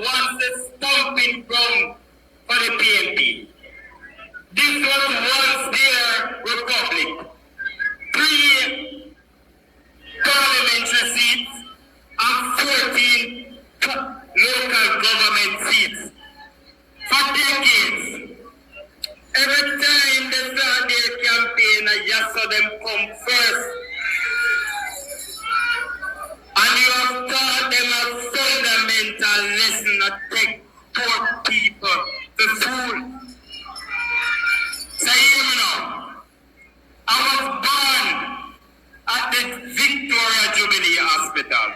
once a stomping ground for the PNP. This was once their republic. 3 parliamentary seats and 14 local government seats. For decades, every time they start their campaign, I just saw them come first. And you have taught them a fundamental lesson that take poor people to fool. So hear me now. I was born at the Victoria Jubilee Hospital.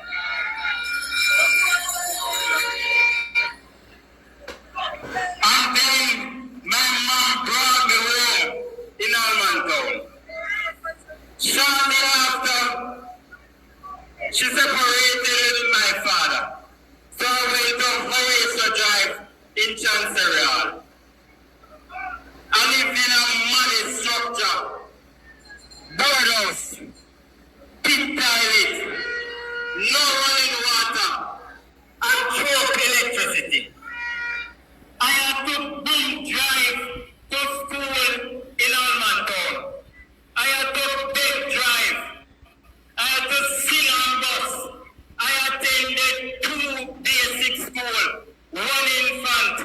And then my mom brought me home in Almontown. Shortly after, she separated with my father. So I went to Horatio Drive in Chancery Hall. I lived in a muddy structure, birdhouse, pit toilet, no running water, and choke electricity. I had to boom drive to school in Almontown. I had to big drive. I had to sit on bus. I attended 2 basic school, 1 infant,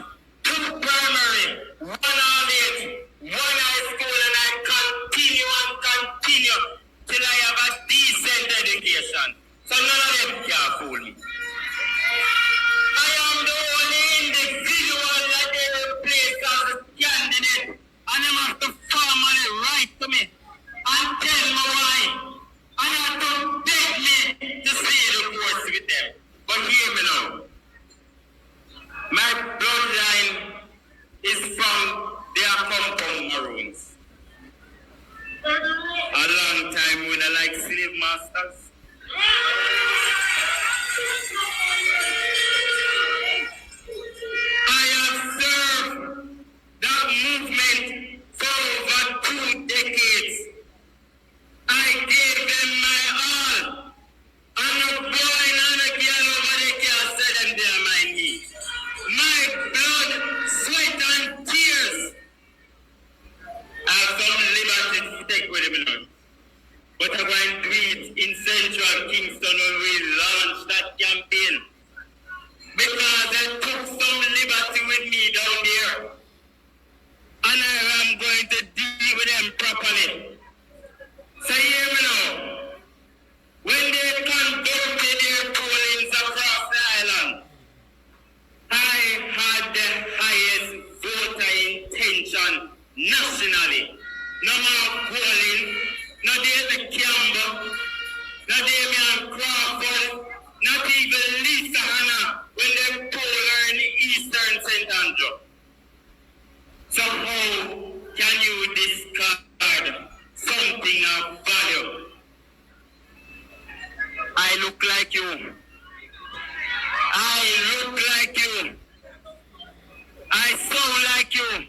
2 primary, 1 college, 1 high school, and I continue till I have a decent education. So none of them can fool me. I am the only individual that they replace as a candidate, and they have to formally write to me and tell me why. And they have to beg me to stay the course with them. But hear me now. My bloodline is from their compound Maroons. A long time when I like slave masters. I have served that movement for over 2 decades. I gave them my all. And a boy and a girl over there can't say them they are my need. My blood, sweat, and tears. I have some liberty to take with them now. But I'm going to do it in central Kingston when we launch that campaign. Because they took some liberty with me down there. And I am going to deal with them properly. So hear me now. When they conducted their pollings across the island, I had the highest voter intention nationally. No more polling, no David Campbell, no Damian Crawford, not even Lisa Hanna when they poll her in Eastern St. Andrew. So how can you discard something of value? I look like you. I look like you. I sound like you.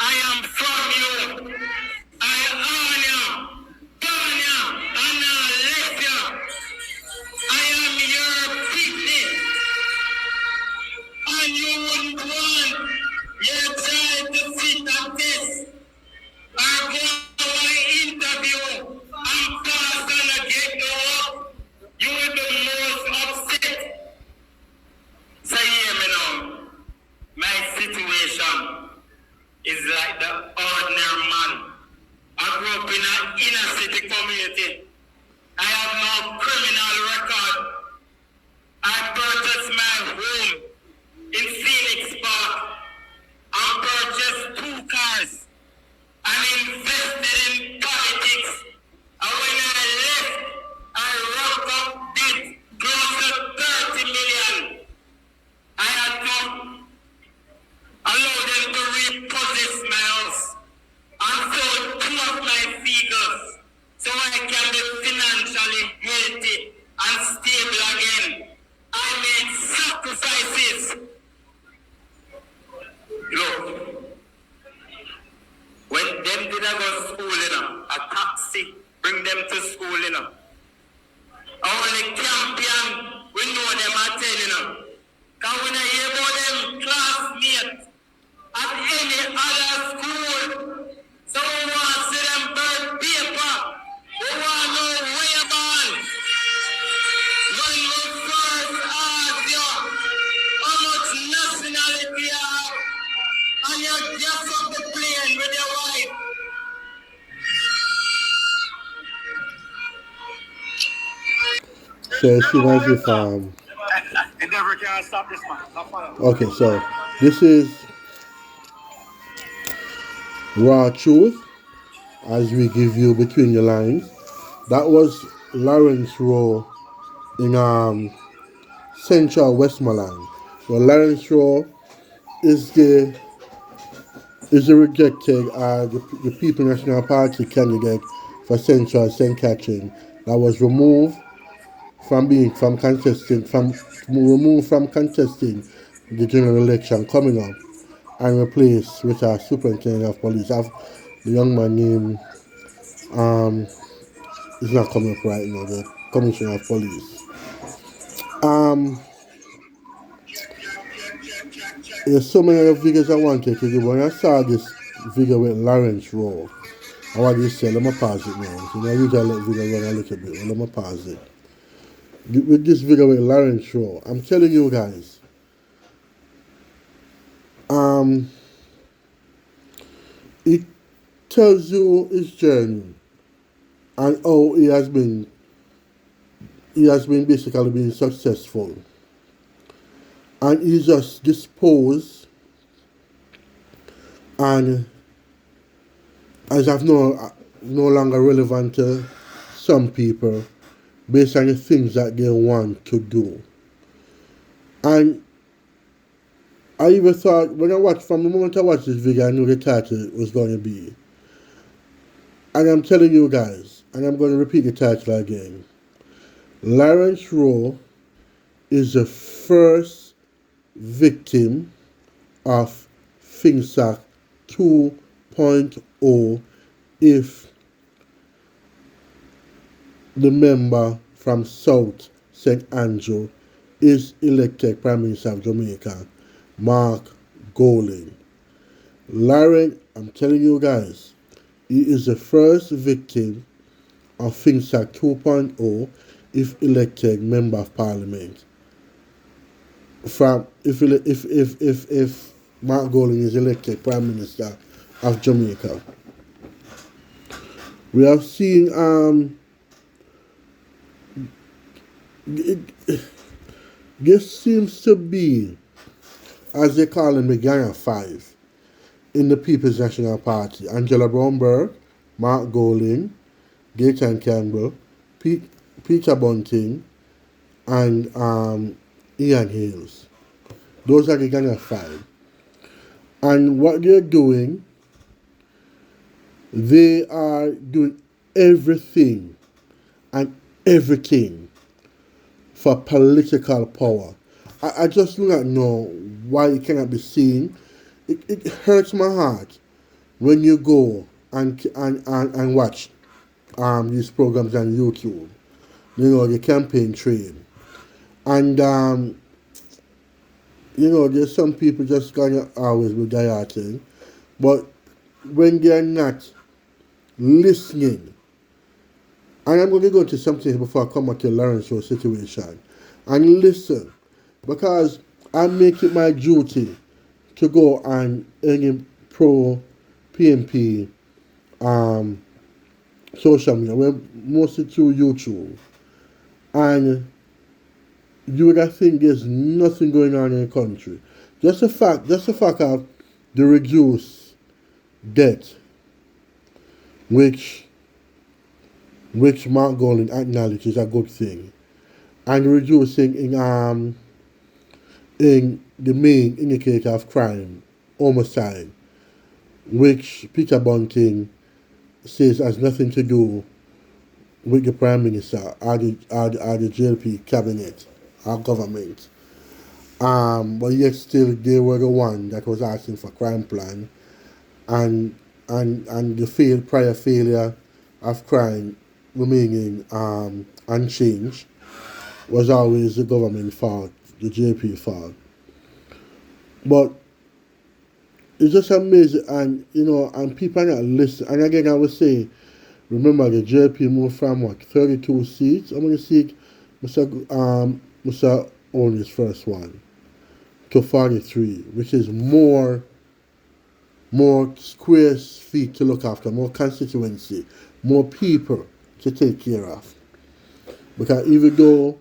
I am from you. I own you. Born you. And I left you. I am your picnic. And you wouldn't want your child to sit at this. I go to my interview and pass and get the work. You will be most upset. So hear me now. My situation is like the ordinary man. I grew up in an inner city community. I have no criminal record. I purchased my home in Phoenix Park and purchased 2 cars and invested in politics. And when I left, I wrapped up debt close to 30 million. I had to allow them to repossess my house and sold 2 of my vehicles so I can be financially healthy and stable again. I made sacrifices. Look, when them did I go to school, a taxi bring them to school, only champion, we know them at 10, Because when I hear about them classmates at any other school, someone wants to see them birth paper, who want to know where born. When we first ask you how much nationality you have, and you just off the plane with your wife. So it seems as if It never can stop this man. okay, so this is raw truth as we give you between the lines. That was Lawrence Rowe in Central Westmoreland. Well, Lawrence Rowe is the rejected the People National Party candidate for Central St. Catherine that was removed from contesting the general election coming up and replaced with a superintendent of police. The young man named is not coming up right now. The commissioner of police. Um, there's so many other videos I wanted to do. When I saw this video with Lawrence Rowe, I wanted to say, let me pause it now. You know, I usually let video run a little bit. Well, let me pause it. With this video with Lawrence Rowe, I'm telling you guys, it tells you his journey and how he has been basically being successful, and he's just disposed and as of no longer relevant to some people based on the things that they want to do. And I even thought from the moment I watched this video, I knew the title was going to be. And I'm telling you guys, and I'm going to repeat the title again. Lawrence Rowe is the first victim of FINSAC2.o if the member from South St. Andrew is elected Prime Minister of Jamaica, Mark Golding. Lawrence, I'm telling you guys, he is the first victim of FINSAC 2.0 if elected Member of Parliament. If Mark Golding is elected Prime Minister of Jamaica. We have seen this seems to be, as they call them, the Gang of Five in the People's National Party. Angela Brownberg, Mark Golding, Gaetan Campbell, Peter Bunting, and Ian Hales. Those are the Gang of Five. And what they are doing everything and everything for political power. I just do not know why it cannot be seen. It hurts my heart when you go and watch these programs on YouTube. You know, the campaign trail. And there's some people just gonna always be dieting. But when they're not listening, and I'm going to go into something before I come at the Lawrence Rowe situation, and listen, because I make it my duty to go on any pro PNP social media, mostly through YouTube, and you would have think there's nothing going on in the country. Just the fact of the reduced debt, which Mark Golding acknowledges is a good thing, and reducing in the main indicator of crime, homicide, which Peter Bunting says has nothing to do with the Prime Minister or the JLP cabinet or government. But yet still they were the one that was asking for crime plan, and the prior failure of crime remaining unchanged was always the government fault, the JP fault. But it's just amazing, and and people are not listening. And again, I would say, remember the JLP moved from what 32 seats. How many seats Mr. owned his first one to 43, which is more square feet to look after, more constituency, more people to take care of. Because even though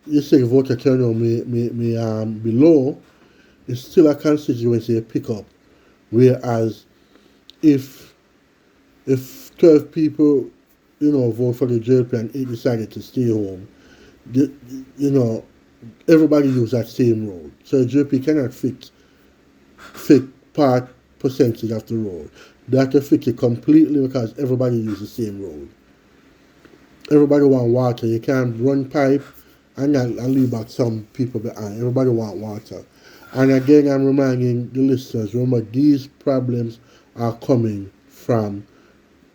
you say voter turnout may be low, it's still a constituency you pick up. Whereas if 12 people, vote for the JLP and 8 decided to stay home, the, you know, everybody use that same road. So the JLP cannot fit part percentage of the road. They have to fix it completely because everybody use the same road. Everybody want water. You can't run pipe and leave back some people behind. Everybody want water. And again, I'm reminding the listeners, remember these problems are coming from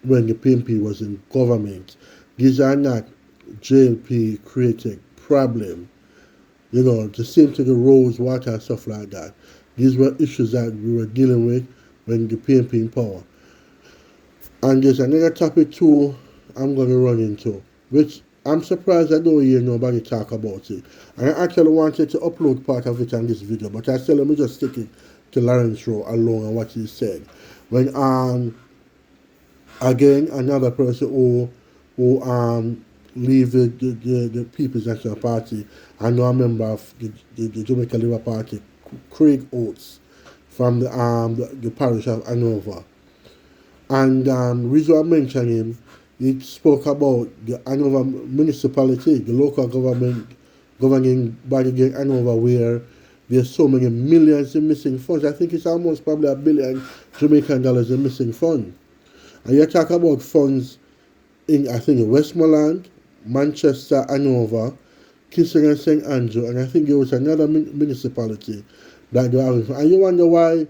when the PNP was in government. These are not JLP created problems. The same to the roads, water, and stuff like that. These were issues that we were dealing with when the PNP in power. And there's another topic too I'm going to run into, which I'm surprised I don't hear nobody talk about it. And I actually wanted to upload part of it on this video, but I said let me just stick it to Lawrence Rowe alone and what he said. When again another person who leave the People's National Party, I know a member of the Jamaica Labour Party, Craig Oates, from the parish of Hanover. And the reason I mentioned him, he spoke about the Hanover municipality, the local government governing body in Hanover, where there's so many millions in missing funds. I think it's almost probably $1 billion Jamaican dollars in missing funds. And you talk about funds in, I think, Westmoreland, Manchester, Hanover, Kingston and St. Andrew, and I think there was another municipality that they have. And you wonder why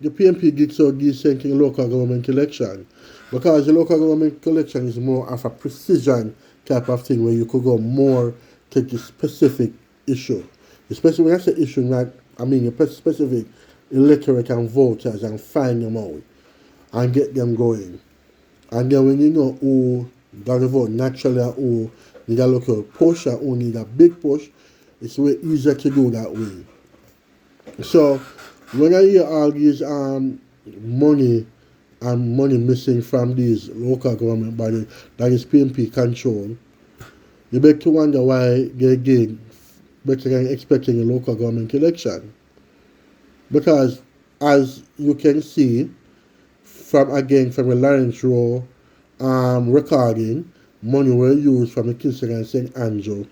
the PNP gets so decent in local government election. Because the local government election is more of a precision type of thing where you could go more to the specific issue. Especially when I say issue, not, I mean a specific electorate and voters and find them out and get them going. And then when you know who got to vote naturally and who need a local push and who need a big push, it's way easier to do that way. So when I hear all these money missing from these local government bodies that is PNP control, you beg to wonder why they did better than expecting a local government election. Because as you can see from the Lawrence Rowe recording, money were used from the Kingston and St. Andrew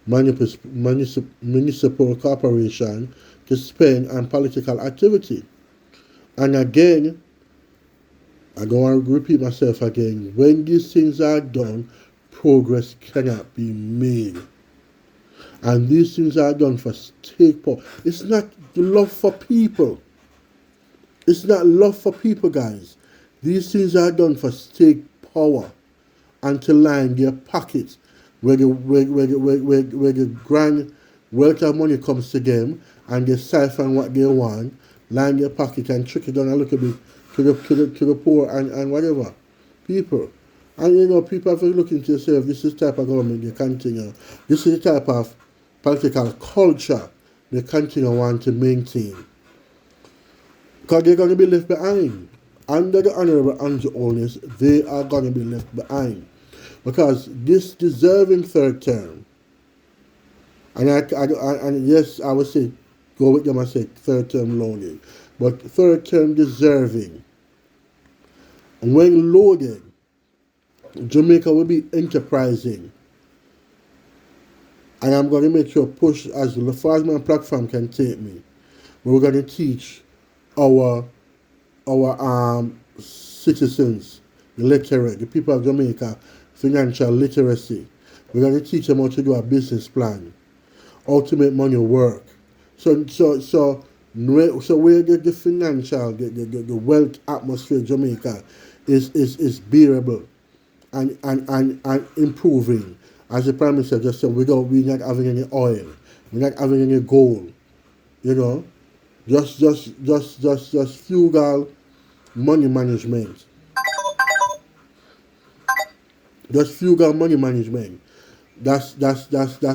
municipal corporation to spend on political activity. And again, I don't want to repeat myself again, when these things are done, progress cannot be made. And these things are done for state power. It's not the love for people. It's not love for people, guys. These things are done for state power and to line their pockets where the grand wealth of money comes to them and they siphon what they want, line their pocket and trick it down a little bit to the poor and whatever people. And people have to look into themselves. This is the type of government they continue. This is the type of political culture they continue want to maintain. Because they're going to be left behind. Under the Honorable Andrew Holness, they are going to be left behind. Because this deserving third term, and yes, I would say, go with them and say third term loading, but third term deserving, when loaded, Jamaica will be enterprising. And I'm going to make sure push as far as my platform can take me. We're going to teach our citizens, the literate, the people of Jamaica, financial literacy. We're going to teach them how to do a business plan, how to make money work. So where the financial, the wealth atmosphere in Jamaica is bearable and improving. As the Prime Minister just said, we're not having any oil, we're not having any gold, Just frugal money management. Just frugal money management. That's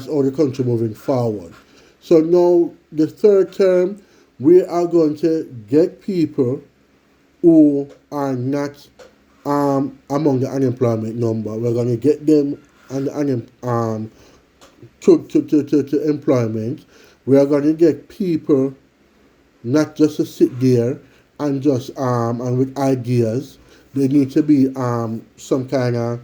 all the country moving forward. So now the third term, we are going to get people who are not among the unemployment number. We're going to get them on the to employment. We are going to get people not just to sit there and just and with ideas. There need to be some kind of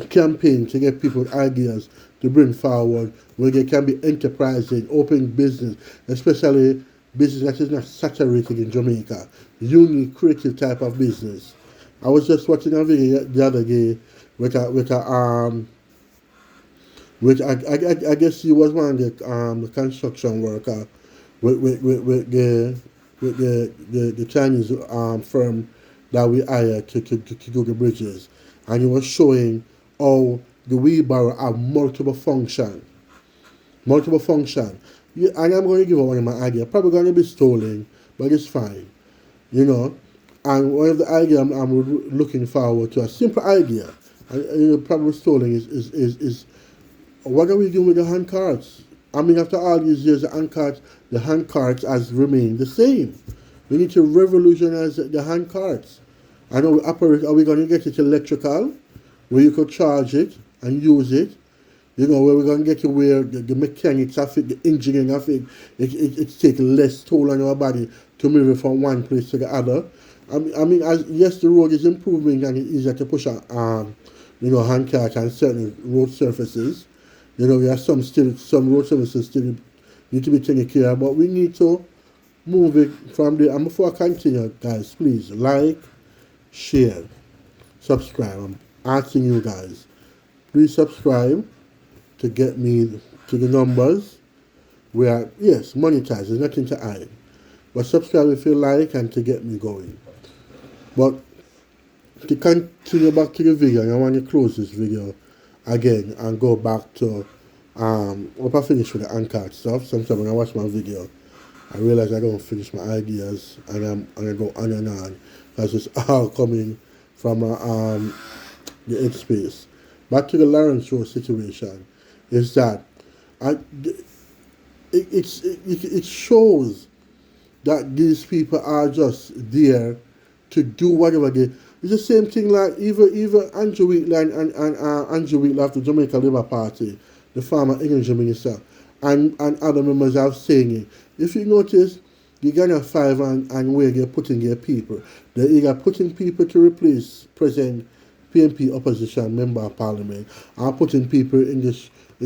campaign to get people ideas to bring forward where they can be enterprising, open business, especially business that is not saturated in Jamaica. Unique, creative type of business. I was just watching a video the other day with a which I guess he was one of the construction worker with the Chinese firm that we hired to do the bridges, and he was showing how the wheelbarrow have multiple function. Yeah, and I'm going to give you one of my ideas. Probably going to be stolen, but it's fine, you know. And one of the ideas I'm looking forward to, a simple idea, and probably stolen is what are we doing with the hand cards? I mean, after all these years, the hand cards has remained the same. We need to revolutionize the hand cards. I know are we going to get it electrical, where you could charge it and use it? You know, where we're going to get to where the mechanics of it, the engineering of it, it takes less toll on our body to move it from one place to the other. I mean, yes, the road is improving and it's easier to push on, hand carts and certain road surfaces. You know, we have some road services still need to be taken care of, but we need to move it from there. And before I continue, guys, please like, share, subscribe. I'm asking you guys, please subscribe to get me to the numbers. We are, yes, monetized, there's nothing to hide. But subscribe if you like and to get me going. But to continue back to the video, I want to close this video again and go back to hope I finish with the anchor stuff. Sometimes when I watch my video, I realize I don't finish my ideas and I go on and on because it's all coming from the headspace. Back to the Lawrence Road situation is that it shows that these people are just there to do whatever they. It's the same thing like even Andrew Wheatland and Andrew Wheatland of the Jamaica Labour Party, the former energy minister, and other members are saying it. If you notice, the Ghana 5 and where they're putting their people, they're either putting people to replace present PNP opposition member of parliament, or putting people in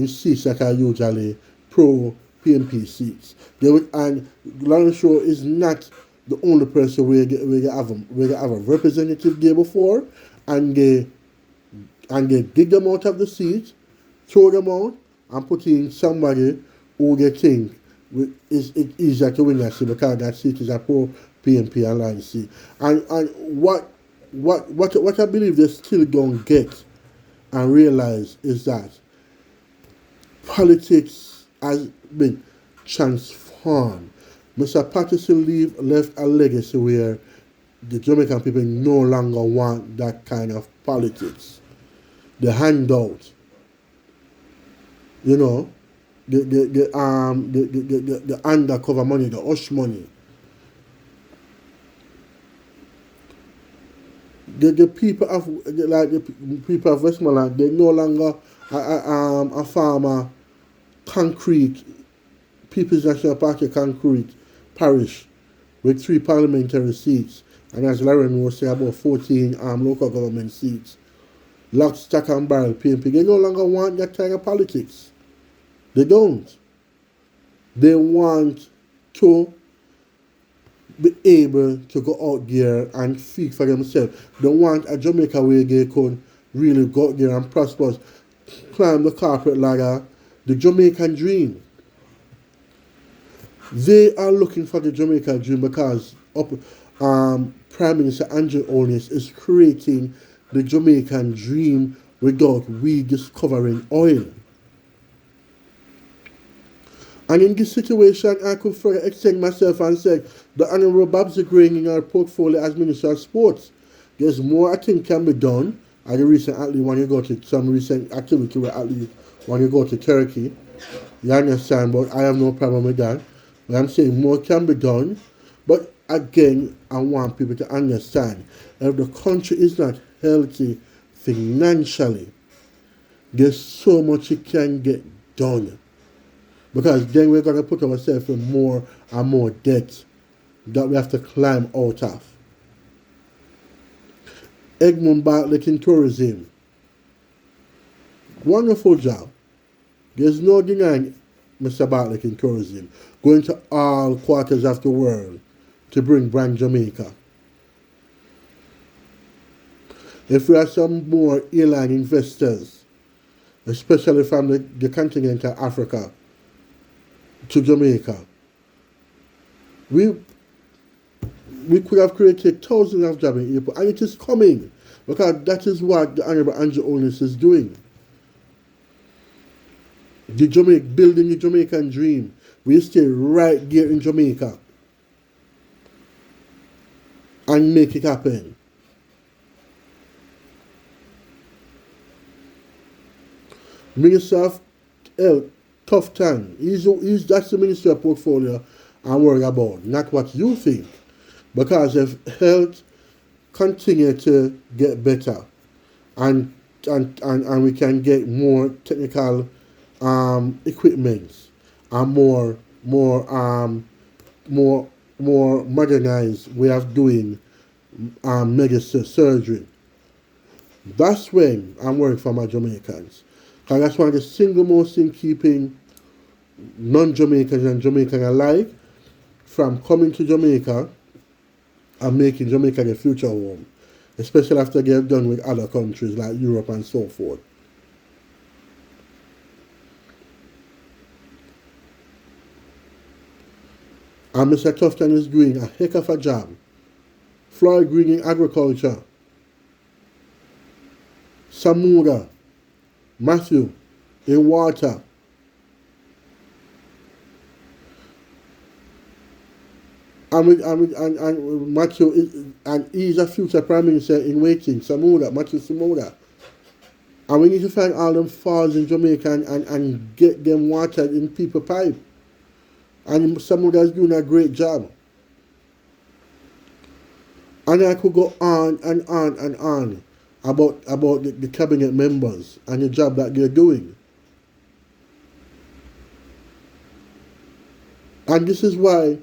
seats that are usually pro PNP seats. And Lawrence Shaw is not the only person where they have a representative there before, and they dig them out of the seat, throw them out, and put in somebody who they think is easier to win that seat because that seat is a pro PNP alliance seat. And what I believe they still don't get and realize is that politics has been transformed. Mr. Patterson left a legacy where the Jamaican people no longer want that kind of politics. The handout, the undercover money, the hush money. The people of Westmoreland, they no longer a farmer concrete People's National Party concrete parish with 3 parliamentary seats, and as Lauren was saying, about 14 local government seats. Lock, stock and barrel PNP. They no longer want that kind of politics. They don't. They want to be able to go out there and speak for themselves. They want a Jamaica where they could really go out there and prosper, climb the corporate ladder, the Jamaican dream. They are looking for the Jamaican dream because Prime Minister Andrew Holness is creating the Jamaican dream without rediscovering oil. And in this situation, I could further extend myself and say, the Honorable Babs Green in our portfolio as Minister of Sports. There's more I think can be done. At the recent athlete when you go to some recent activity with athlete when you go to Turkey. You understand? But I have no problem with that. But I'm saying more can be done. But again, I want people to understand if the country is not healthy financially, there's so much it can get done. Because then we're going to put ourselves in more and more debt that we have to climb out of. Egmont Bartlett in tourism. Wonderful job. There's no denying Mr. Bartlett in tourism. Going to all quarters of the world to bring brand Jamaica. If we have some more airline investors, especially from the continent of Africa to Jamaica, we could have created thousands of jobs in airport, and it is coming because that is what the Honorable Andrew Onus is doing. Building the Jamaican dream. We stay right there in Jamaica and make it happen. Minister of Health, tough time. That's the Minister of Portfolio I'm worried about, not what you think. Because if health continue to get better and we can get more technical equipment and more modernized way of doing medicine surgery, that's when I'm worried for my Jamaicans. Because that's one of the single most thing keeping non-Jamaicans and Jamaicans alike from coming to Jamaica and making Jamaica their future home, especially after they've done with other countries like Europe and so forth. And Mr. Tufton is doing a heck of a job. Floyd Green in agriculture. Samuda, Matthew in water. And Matthew and he's a future Prime Minister in waiting, Matthew Samuda. And we need to find all them falls in Jamaica and get them watered in people pipe. And Samuda is doing a great job. And I could go on and on and on about the cabinet members and the job that they're doing. And this is why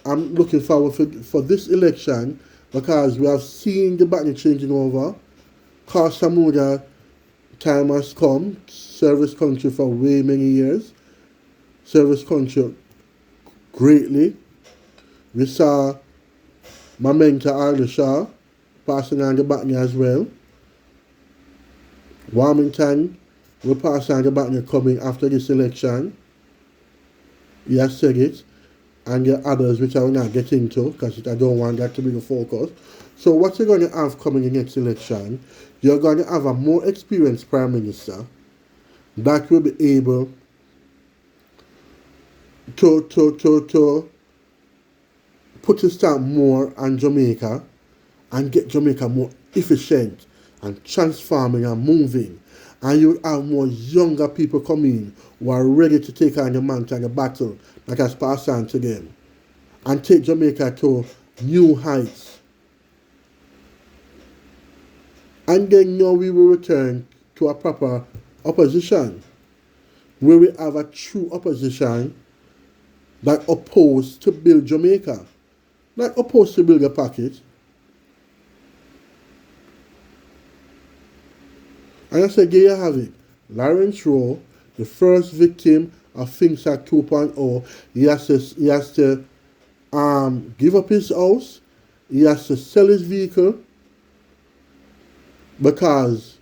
I'm looking forward for this election, because we have seen the baton changing over. Cause Samuda time has come, service country for way many years, service country greatly. We saw my mentor Arlie Shaw passing on the baton as well. Warmington will pass on the baton coming after this election. He has said it. And there are others which I will not get into because I don't want that to be the focus. So what you're going to have coming in the next election, you're going to have a more experienced Prime Minister that will be able to put a stamp more on Jamaica and get Jamaica more efficient and transforming and moving. And you'll have more younger people coming who are ready to take on the mantle and the battle that has passed on to them and take Jamaica to new heights. And then now we will return to a proper opposition where we have a true opposition that opposed to build Jamaica, not opposed to build a pocket. And I said, there you have it. Lawrence Rowe, the first victim of FINSAC2.o, he has to give up his house, he has to sell his vehicle because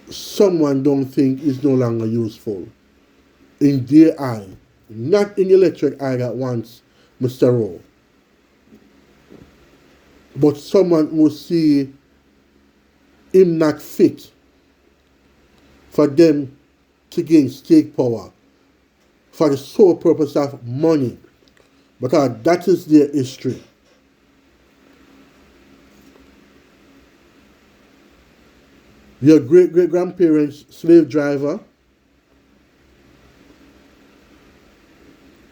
someone don't think is no longer useful in their eye, not in the electric eye that wants Mr. Rowe, but someone who see him not fit for them to gain state power for the sole purpose of money, because that is their history. Your great-great-grandparents, slave driver,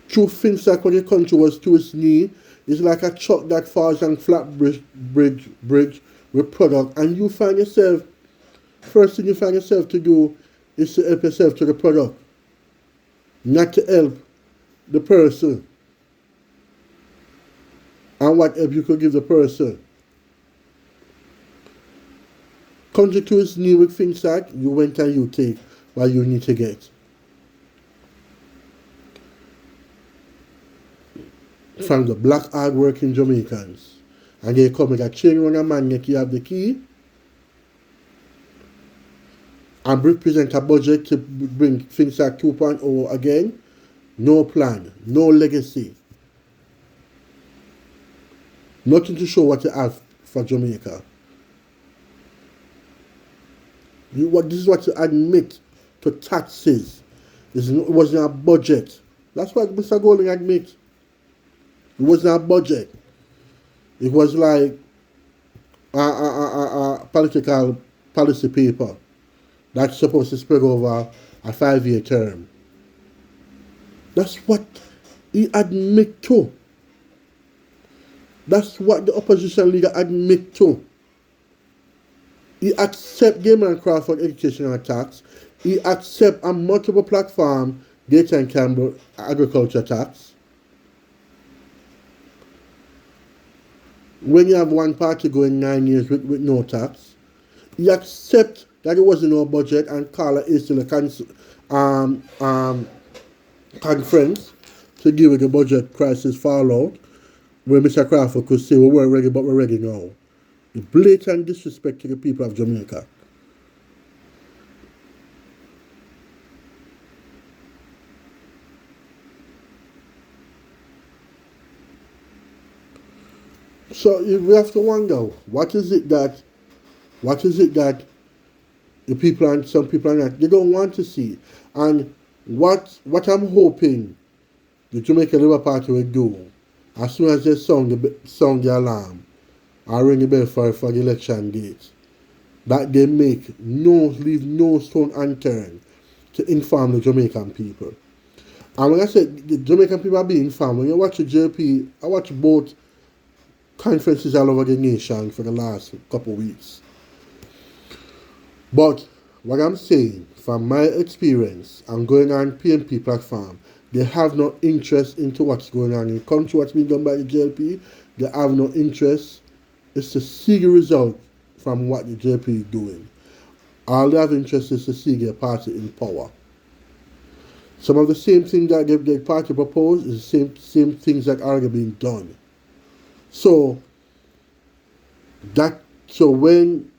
through FINSAC when the country was to its knee, it's like a truck that falls on flat bridge with product, and you find yourself, first thing you find yourself to do is to help yourself to the product, not to help the person. And what help you could give the person. Country to its knee with FINSAC, you went and you take what you need to get. From the black hard-working Jamaicans. And they come with a chain on a man neck, you have the key, and represent a budget to bring FINSAC2.o again. No plan, no legacy. Nothing to show what you have for Jamaica. This is what you admit to taxes. It wasn't a budget. That's what Mr. Golding admits. It wasn't a budget. It was like a political policy paper that's supposed to spread over a 5-year term. That's what he admit to. That's what the opposition leader admit to. He accept Game and Crawford educational tax. He accept a multiple platform data and Campbell agriculture tax. When you have one party going 9 years with no tax, he accept that it wasn't no budget and call it still a conference to deal with the budget crisis fallout, where Mr. Crawford could say we weren't ready, but we're ready now. The blatant disrespect to the people of Jamaica. So we have to wonder, what is it that the people and some people are not, they don't want to see. And what I'm hoping the Jamaica Labour Party will do, as soon as they sound the alarm or ring the bell for the election date, that they leave no stone unturned to inform the Jamaican people. And when I said the Jamaican people are being informed, when you watch the JLP, I watch both conferences all over the nation for the last couple of weeks. But what I'm saying, from my experience and going on PNP platform, they have no interest into what's going on in the country, what's being done by the JLP. They have no interest. It's to see the result from what the JLP is doing. All they have interest is to see their party in power. Some of the same things that the party proposed is the same things that are being done. So when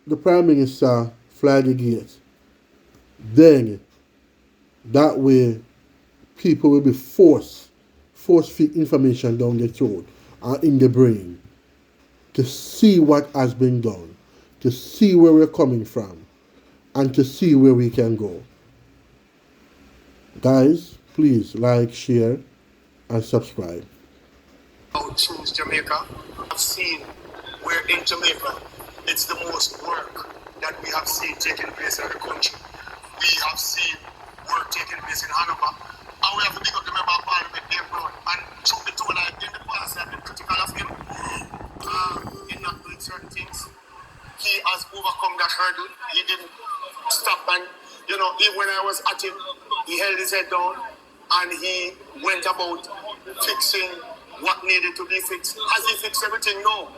the Prime Minister fly the gate, then that way people will be force-feed information down the throat or in the brain to see what has been done, to see where we're coming from, and to see where we can go. Guys, please like, share, and subscribe. Choose Jamaica. I've seen where in Jamaica it's the most work that we have seen taking place in the country. We have seen work taking place in Hanover, and we have to pick up the member of Parliament, Dave Brown. And truth be told, in the past I've been critical of him in not doing certain things. He has overcome that hurdle. He didn't stop, and even when I was at him, he held his head down and he went about fixing what needed to be fixed. Has he fixed everything? No.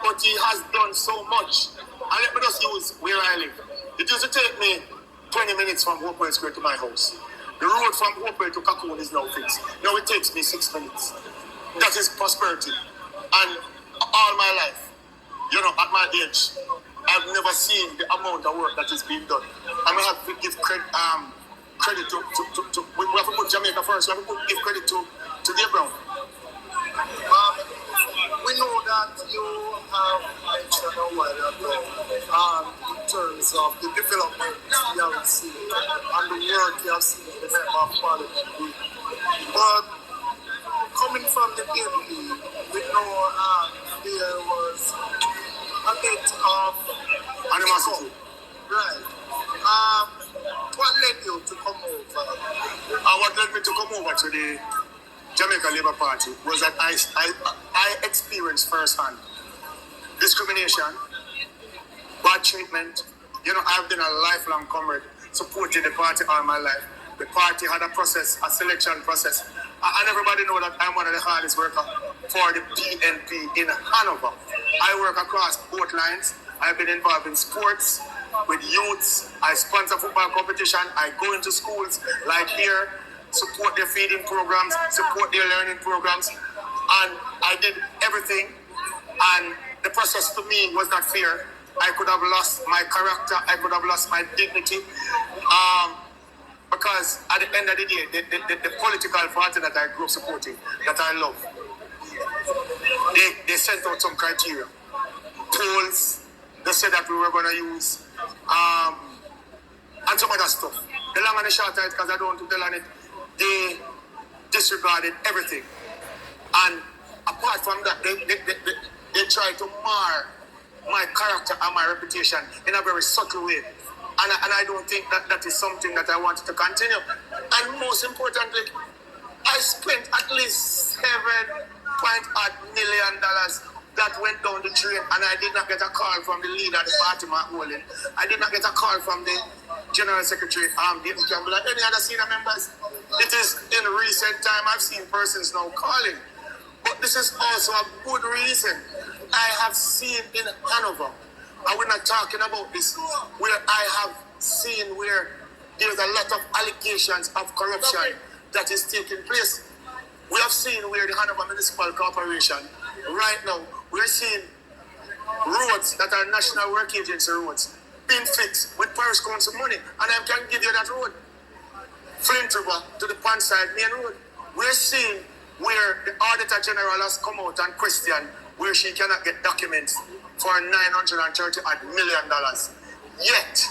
But he has done so much. And let me just use where I live. It used to take me 20 minutes from Hopewell Square to my house. The road from Hopewell to Cocoon is now fixed. Now it takes me 6 minutes. That is prosperity. And all my life, at my age, I've never seen the amount of work that is being done. I may have to give credit to we have to put Jamaica first. We have to give credit to Dave Brown. We we know that you have mentioned a while ago in terms of the development you have seen and the work you have seen in the member of parliament. But coming from the PNP, we know there was a bit of animosity. Right. What led you to come over? What led me to come over to the Jamaica Labour Party was that I experienced firsthand discrimination, bad treatment. You know, I've been a lifelong comrade, supporting the party all my life. The party had a process, a selection process. And everybody know that I'm one of the hardest workers for the PNP in Hanover. I work across both lines. I've been involved in sports, with youths. I sponsor football competition. I go into schools like here, support their feeding programs, support their learning programs. And I did everything. And the process to me was not fair. I could have lost my character. I could have lost my dignity. Because at the end of the day, the political party that I grew up supporting, that I love, they sent out some criteria. Polls, they said that we were going to use, and some other stuff. The long and the short of it, because I don't want to tell on it, they disregarded everything. And apart from that, they tried to mar my character and my reputation in a very subtle way. And I don't think that is something that I wanted to continue. And most importantly, I spent at least $7.8 million that went down the drain, and I did not get a call from the leader of the party, Mark Wolin. I did not get a call from the General Secretary, David Campbell, and any other senior members. It is in recent time I've seen persons now calling. But this is also a good reason. I have seen in Hanover, and we're not talking about this, where I have seen where there's a lot of allegations of corruption that is taking place. We have seen where the Hanover Municipal Corporation, right now, we're seeing roads that are National Work Agency roads being fixed with Parish Council money. And I can give you that road. Flint River to the Panside Main Road. We're seeing where the Auditor General has come out and questioned where she cannot get documents for $930 million. Yet,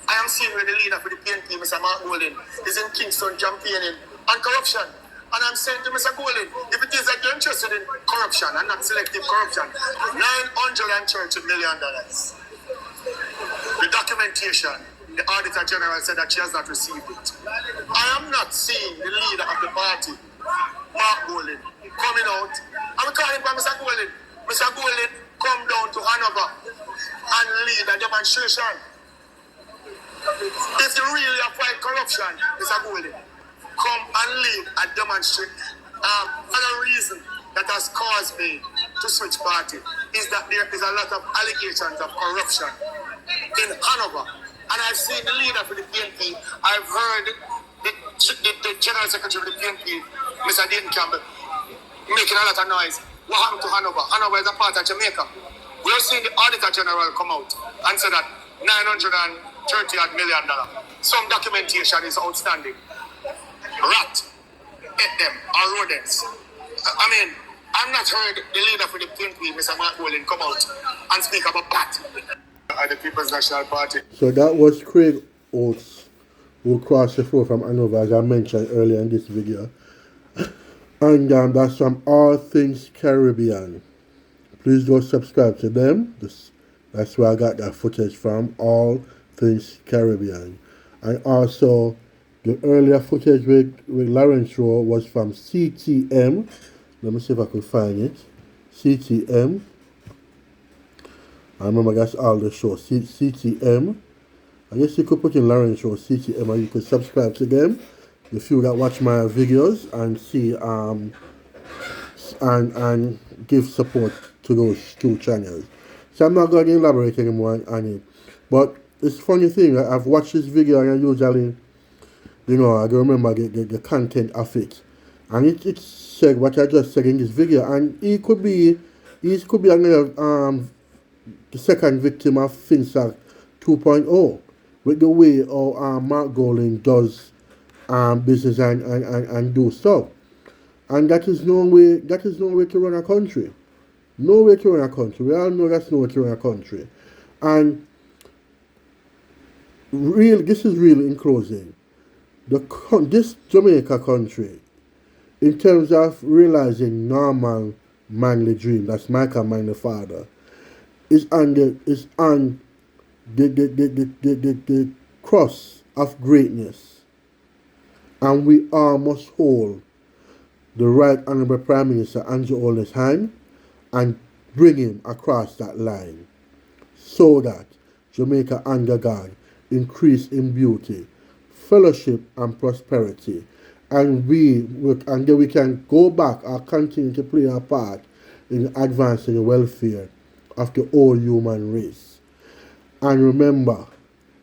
I am seeing where the leader for the PNP, Mr. Mark Golden, is in Kingston campaigning on corruption. And I'm saying to Mr. Golden, if it is that you're interested in corruption and not selective corruption, $930 million. The documentation, the Auditor General said that she has not received it. I am not seeing the leader of the party, Mark Golden, coming out. I'm calling for Mr. Golden. Mr. Golden, come down to Hanover and lead a demonstration. If you really fight corruption, Mr. Golden, come and lead a demonstration. Another reason that has caused me to switch party is that there is a lot of allegations of corruption in Hanover. And I've seen the leader for the PNP. I've heard the General Secretary of the PNP, Mr. David Campbell, making a lot of noise. What happened to Hanover? Hanover is a part of Jamaica. We have seen the Auditor General come out and say that $930 million. Some documentation is outstanding. Rat, ate them, or rodents. I mean, I've not heard the leader for the PNP, Mr. Mark Wolin, come out and speak about that at the People's National Party. So that was Craig Oates, who crossed the floor from Hanover, as I mentioned earlier in this video. And that's from All Things Caribbean. Please go subscribe to them. That's where I got that footage from, All Things Caribbean. And also, the earlier footage with Lawrence Rowe was from CTM. Let me see if I can find it. CTM. I remember that's all the show. CTM. I guess you could put in Lawrence Rowe, CTM, and you could subscribe to them if you that watch my videos and see and give support to those two channels. So I'm not going to elaborate anymore on it. But it's a funny thing, I've watched this video and I usually, I don't remember the content of it. And it said what I just said in this video, and he could be another the second victim of FINSAC2.o with the way how Mark Golding does business and do stuff. And that is no way to run a country. No way to run a country. We all know that's no way to run a country. And this is real in closing. This Jamaica country, in terms of realizing normal manly dream, that's Michael Mann the father, is on the cross of greatness. And we all must hold the Right Honourable Prime Minister Andrew Holness's hand and bring him across that line so that Jamaica under God increase in beauty, fellowship and prosperity, and then we can go back or continue to play our part in advancing the welfare of the whole human race. And remember,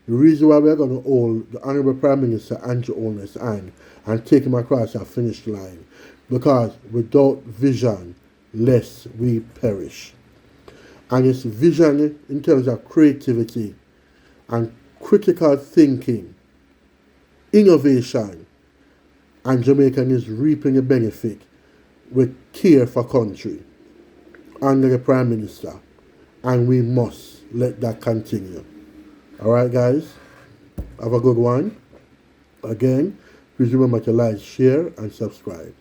the reason why we're going to hold the Honourable Prime Minister Andrew Holness's hand and take him across our finish line, because without vision, lest we perish. And it's vision in terms of creativity and critical thinking, innovation, and Jamaican is reaping the benefit with care for country under the Prime Minister. And we must let that continue. Alright guys, have a good one. Again, please remember to like, share and subscribe.